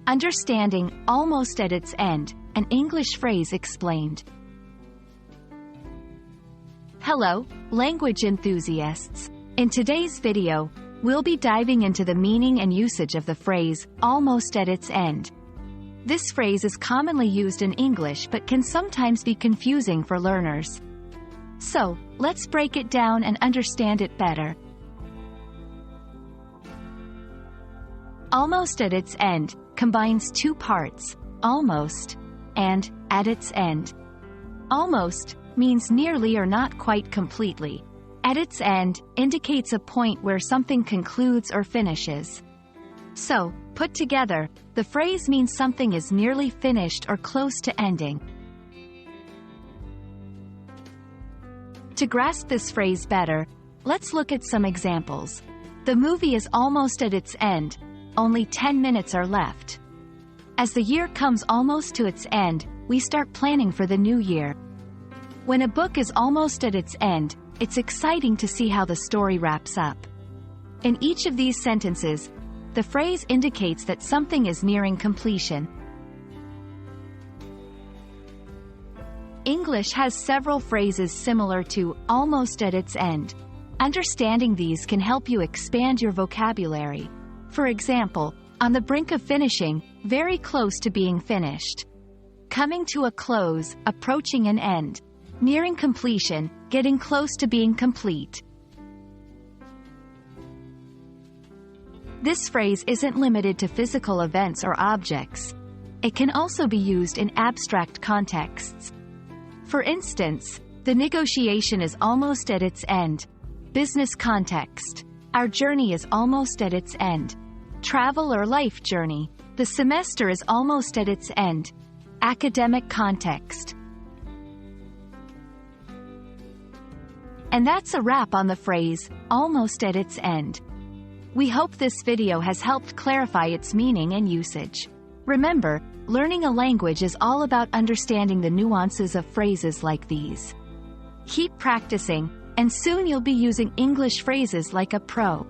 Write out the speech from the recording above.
Understanding, almost at its end, an English phrase explained. Hello, language enthusiasts. In today's video, we'll be diving into the meaning and usage of the phrase, almost at its end. This phrase is commonly used in English but can sometimes be confusing for learners. So, let's break it down and understand it better. Almost at its end combines two parts, almost, and at its end. Almost means nearly or not quite completely. At its end indicates a point where something concludes or finishes. So, put together, the phrase means something is nearly finished or close to ending. To grasp this phrase better, let's look at some examples. The movie is almost at its end, only 10 minutes are left. As the year comes almost to its end, we start planning for the new year. When a book is almost at its end, it's exciting to see how the story wraps up. In each of these sentences, the phrase indicates that something is nearing completion. English has several phrases similar to almost at its end. Understanding these can help you expand your vocabulary. For example, on the brink of finishing, very close to being finished. Coming to a close, approaching an end. Nearing completion, getting close to being complete. This phrase isn't limited to physical events or objects. It can also be used in abstract contexts. For instance, the negotiation is almost at its end. Business context. Our journey is almost at its end. Travel or life journey. The semester is almost at its end. Academic context. And that's a wrap on the phrase, almost at its end. We hope this video has helped clarify its meaning and usage. Remember, learning a language is all about understanding the nuances of phrases like these. Keep practicing, and soon you'll be using English phrases like a pro.